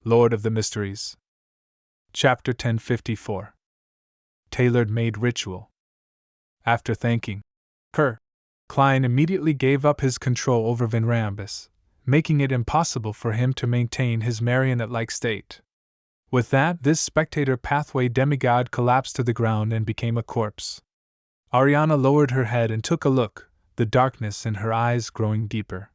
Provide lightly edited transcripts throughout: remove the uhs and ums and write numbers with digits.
Lord of the Mysteries. Chapter 1054. Tailored-made Ritual. After thanking her, Klein immediately gave up his control over Vinrambus, making it impossible for him to maintain his marionette-like state. With that, this spectator pathway demigod collapsed to the ground and became a corpse. Ariana lowered her head and took a look, the darkness in her eyes growing deeper.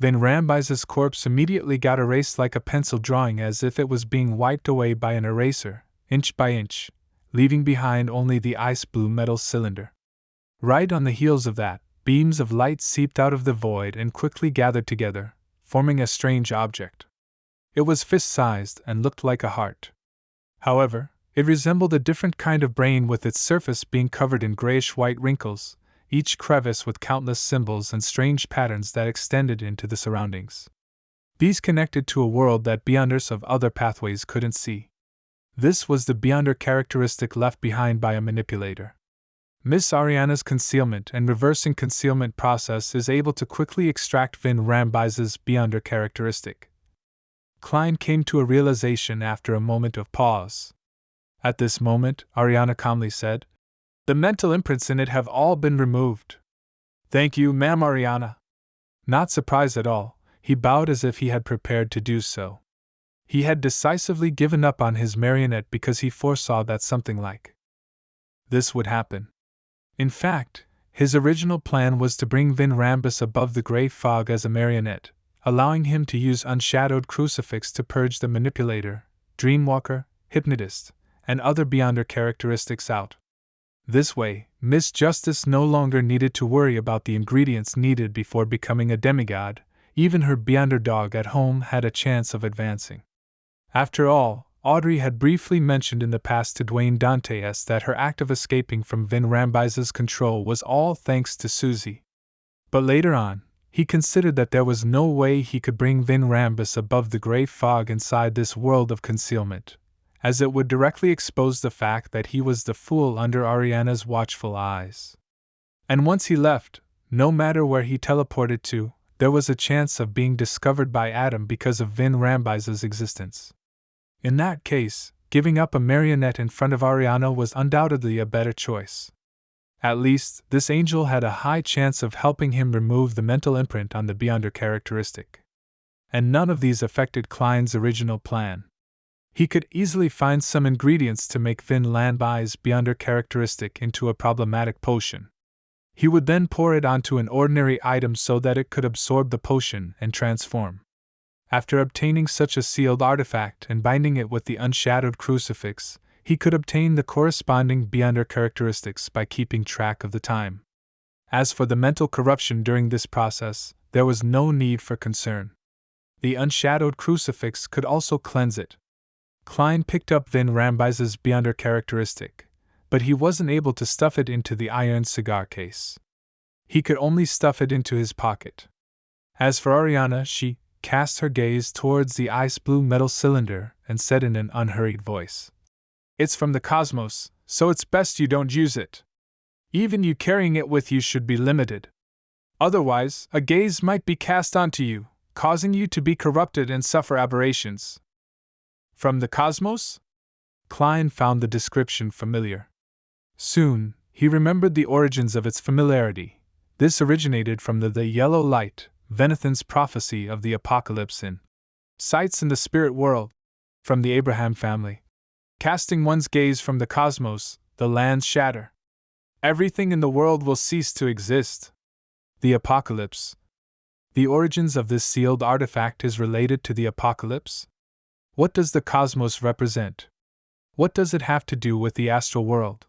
Vinrambus's corpse immediately got erased like a pencil drawing, as if it was being wiped away by an eraser, inch by inch, leaving behind only the ice-blue metal cylinder. Right on the heels of that, beams of light seeped out of the void and quickly gathered together, forming a strange object. It was fist-sized and looked like a heart. However, it resembled a different kind of brain, with its surface being covered in grayish-white wrinkles, each crevice with countless symbols and strange patterns that extended into the surroundings. These connected to a world that Beyonders of other pathways couldn't see. This was the Beyonder characteristic left behind by a manipulator. Miss Ariana's concealment and reversing concealment process is able to quickly extract Vinrambus's Beyonder characteristic. Klein came to a realization after a moment of pause. At this moment, Ariana calmly said, "The mental imprints in it have all been removed." "Thank you, ma'am, Ariana." Not surprised at all, he bowed as if he had prepared to do so. He had decisively given up on his marionette because he foresaw that something like this would happen. In fact, his original plan was to bring Vinrambus above the gray fog as a marionette, allowing him to use unshadowed crucifix to purge the manipulator, dreamwalker, hypnotist, and other Beyonder characteristics out. This way, Miss Justice no longer needed to worry about the ingredients needed before becoming a demigod. Even her Beyonder dog at home had a chance of advancing. After all, Audrey had briefly mentioned in the past to Dwayne Dantes that her act of escaping from Vinrambus's control was all thanks to Susie. But later on, he considered that there was no way he could bring Vinrambus above the gray fog inside this world of concealment, as it would directly expose the fact that he was the fool under Ariana's watchful eyes. And once he left, no matter where he teleported to, there was a chance of being discovered by Adam because of Vinrambus's existence. In that case, giving up a marionette in front of Ariana was undoubtedly a better choice. At least, this angel had a high chance of helping him remove the mental imprint on the Beyonder characteristic. And none of these affected Klein's original plan. He could easily find some ingredients to make Vinrambus's Beyonder characteristic into a problematic potion. He would then pour it onto an ordinary item so that it could absorb the potion and transform. After obtaining such a sealed artifact and binding it with the unshadowed crucifix, he could obtain the corresponding Beyonder characteristics by keeping track of the time. As for the mental corruption during this process, there was no need for concern. The unshadowed crucifix could also cleanse it. Klein picked up Vinrambus's Beyonder characteristic, but he wasn't able to stuff it into the iron cigar case. He could only stuff it into his pocket. As for Ariana, she cast her gaze towards the ice-blue metal cylinder and said in an unhurried voice, "It's from the cosmos, so it's best you don't use it. Even you carrying it with you should be limited. Otherwise, a gaze might be cast onto you, causing you to be corrupted and suffer aberrations." From the cosmos? Klein found the description familiar. Soon, he remembered the origins of its familiarity. This originated from the yellow light, Venethan's prophecy of the apocalypse in Sights in the Spirit World, from the Abraham family. Casting one's gaze from the cosmos, the lands shatter. Everything in the world will cease to exist. The apocalypse. The origins of this sealed artifact is related to the apocalypse? What does the cosmos represent? What does it have to do with the astral world?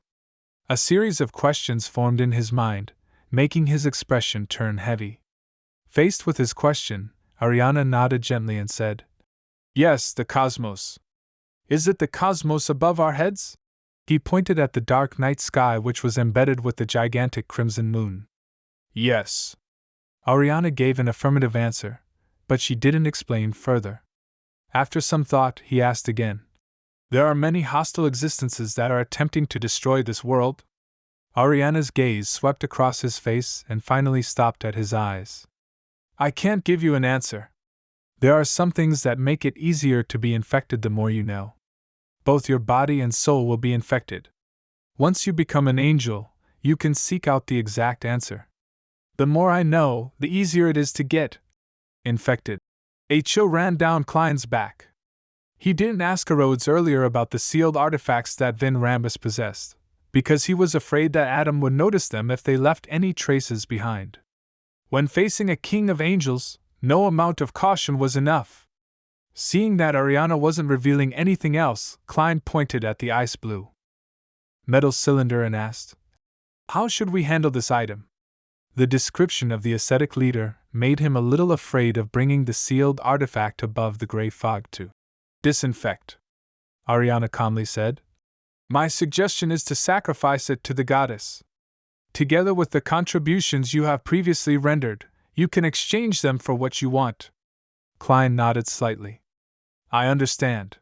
A series of questions formed in his mind, making his expression turn heavy. Faced with his question, Ariana nodded gently and said, "Yes, the cosmos. Is it the cosmos above our heads?" He pointed at the dark night sky which was embedded with the gigantic crimson moon. "Yes." Ariana gave an affirmative answer, but she didn't explain further. After some thought, he asked again, "There are many hostile existences that are attempting to destroy this world?" Ariana's gaze swept across his face and finally stopped at his eyes. "I can't give you an answer. There are some things that make it easier to be infected the more you know. Both your body and soul will be infected. Once you become an angel, you can seek out the exact answer. The more I know, the easier it is to get infected. A chill ran down Klein's back. He didn't ask Rhodes earlier about the sealed artifacts that Vin Rambus possessed, because he was afraid that Adam would notice them if they left any traces behind. When facing a king of angels, no amount of caution was enough. Seeing that Ariana wasn't revealing anything else, Klein pointed at the ice blue metal cylinder and asked, "How should we handle this item?" The description of the ascetic leader made him a little afraid of bringing the sealed artifact above the gray fog to disinfect. Ariana calmly said, "My suggestion is to sacrifice it to the goddess. Together with the contributions you have previously rendered, you can exchange them for what you want." Klein nodded slightly. "I understand."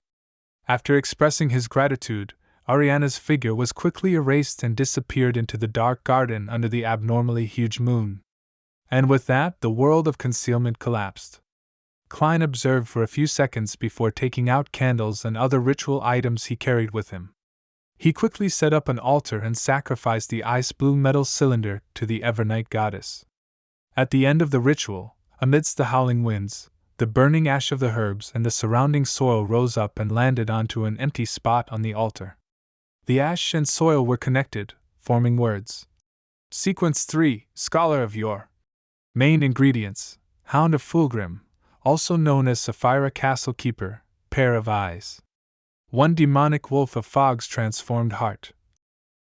After expressing his gratitude, Ariana's figure was quickly erased and disappeared into the dark garden under the abnormally huge moon. And with that, the world of concealment collapsed. Klein observed for a few seconds before taking out candles and other ritual items he carried with him. He quickly set up an altar and sacrificed the ice blue metal cylinder to the Evernight goddess. At the end of the ritual, amidst the howling winds, the burning ash of the herbs and the surrounding soil rose up and landed onto an empty spot on the altar. The ash and soil were connected, forming words. Sequence 3, Scholar of Yore. Main ingredients: Hound of Fulgrim, also known as Sapphira Castle Keeper, pair of eyes. 1 demonic wolf of Fog's transformed heart.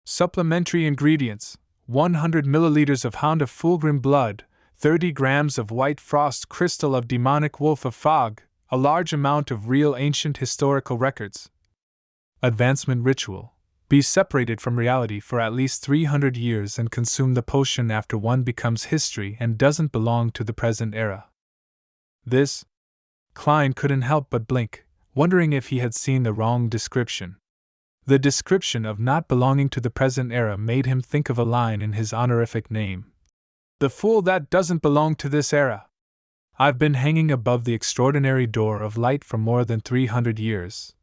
Supplementary ingredients: 100 milliliters of Hound of Fulgrim blood, 30 grams of white frost crystal of demonic wolf of Fog, a large amount of real ancient historical records. Advancement ritual: be separated from reality for at least 300 years and consume the potion after one becomes history and doesn't belong to the present era. This? Klein couldn't help but blink, wondering if he had seen the wrong description. The description of not belonging to the present era made him think of a line in his honorific name. "The fool that doesn't belong to this era. I've been hanging above the extraordinary door of light for more than 300 years.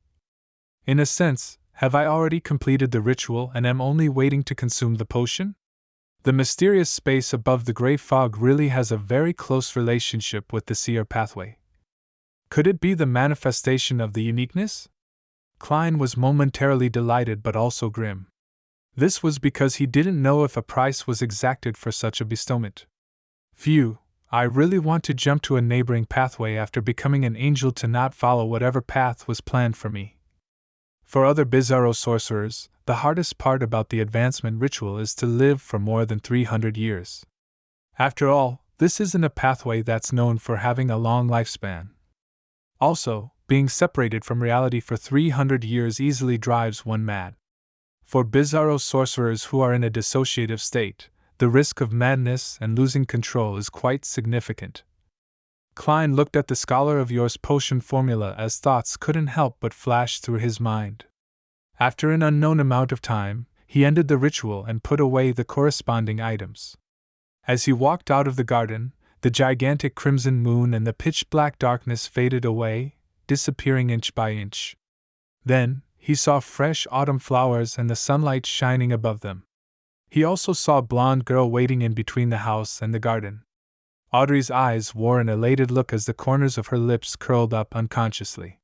In a sense, have I already completed the ritual and am only waiting to consume the potion? The mysterious space above the gray fog really has a very close relationship with the seer pathway. Could it be the manifestation of the uniqueness?" Klein was momentarily delighted but also grim. This was because he didn't know if a price was exacted for such a bestowment. "Phew, I really want to jump to a neighboring pathway after becoming an angel to not follow whatever path was planned for me." For other bizarro sorcerers, the hardest part about the advancement ritual is to live for more than 300 years. After all, this isn't a pathway that's known for having a long lifespan. Also, being separated from reality for 300 years easily drives one mad. For bizarro sorcerers who are in a dissociative state, the risk of madness and losing control is quite significant. Klein looked at the Scholar of Yore's potion formula as thoughts couldn't help but flash through his mind. After an unknown amount of time, he ended the ritual and put away the corresponding items. As he walked out of the garden, the gigantic crimson moon and the pitch-black darkness faded away, disappearing inch by inch. Then, he saw fresh autumn flowers and the sunlight shining above them. He also saw a blonde girl waiting in between the house and the garden. Audrey's eyes wore an elated look as the corners of her lips curled up unconsciously.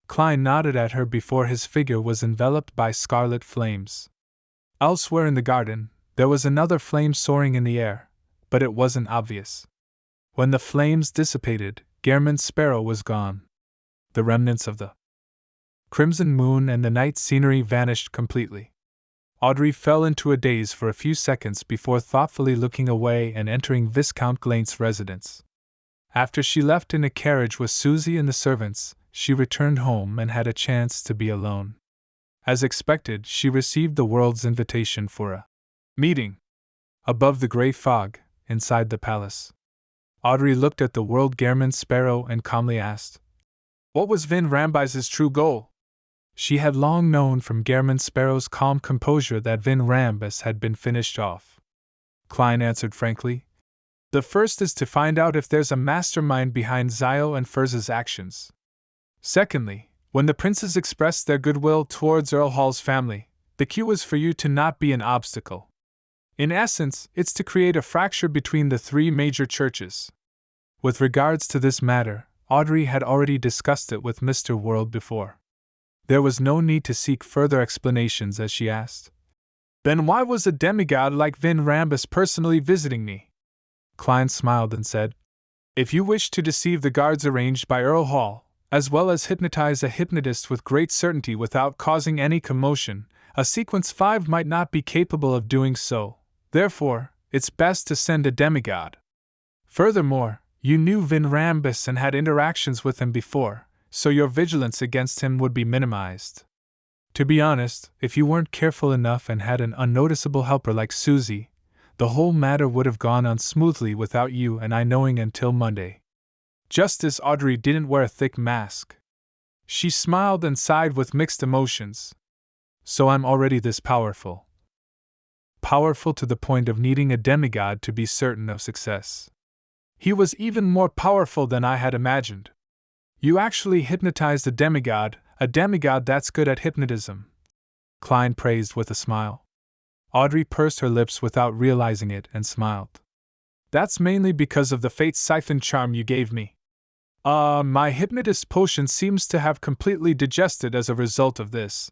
Klein nodded at her before his figure was enveloped by scarlet flames. Elsewhere in the garden, there was another flame soaring in the air, but it wasn't obvious. When the flames dissipated, Gehrman's sparrow was gone. The remnants of the crimson moon and the night scenery vanished completely. Audrey fell into a daze for a few seconds before thoughtfully looking away and entering Viscount Glaint's residence. After she left in a carriage with Susie and the servants, she returned home and had a chance to be alone. As expected, she received the world's invitation for a meeting. Above the gray fog, inside the palace, Audrey looked at the world Gehrman's sparrow and calmly asked, "What was Vin Rambis's true goal?" She had long known from Gehrman Sparrow's calm composure that Vin Rambis had been finished off. Klein answered frankly, The first is to find out if there's a mastermind behind Zio and Furz's actions. Secondly, when the princes expressed their goodwill towards Earl Hall's family, the cue is for you to not be an obstacle. In essence, it's to create a fracture between the three major churches. With regards to this matter, Audrey had already discussed it with Mr. World before. There was no need to seek further explanations as she asked, "Then why was a demigod like Vin Rambus personally visiting me?" Klein smiled and said, "If you wish to deceive the guards arranged by Earl Hall, as well as hypnotize a hypnotist with great certainty without causing any commotion, a Sequence 5 might not be capable of doing so. Therefore, it's best to send a demigod. Furthermore, you knew Vin Rambus and had interactions with him before, so your vigilance against him would be minimized. To be honest, if you weren't careful enough and had an unnoticeable helper like Susie, the whole matter would have gone on smoothly without you and I knowing until Monday." Justice Audrey didn't wear a thick mask. She smiled and sighed with mixed emotions. "So I'm already this powerful. Powerful to the point of needing a demigod to be certain of success." He was even more powerful than I had imagined. "You actually hypnotized a demigod that's good at hypnotism," Klein praised with a smile. Audrey pursed her lips without realizing it and smiled. "That's mainly because of the fate siphon charm you gave me. My hypnotist potion seems to have completely digested as a result of this."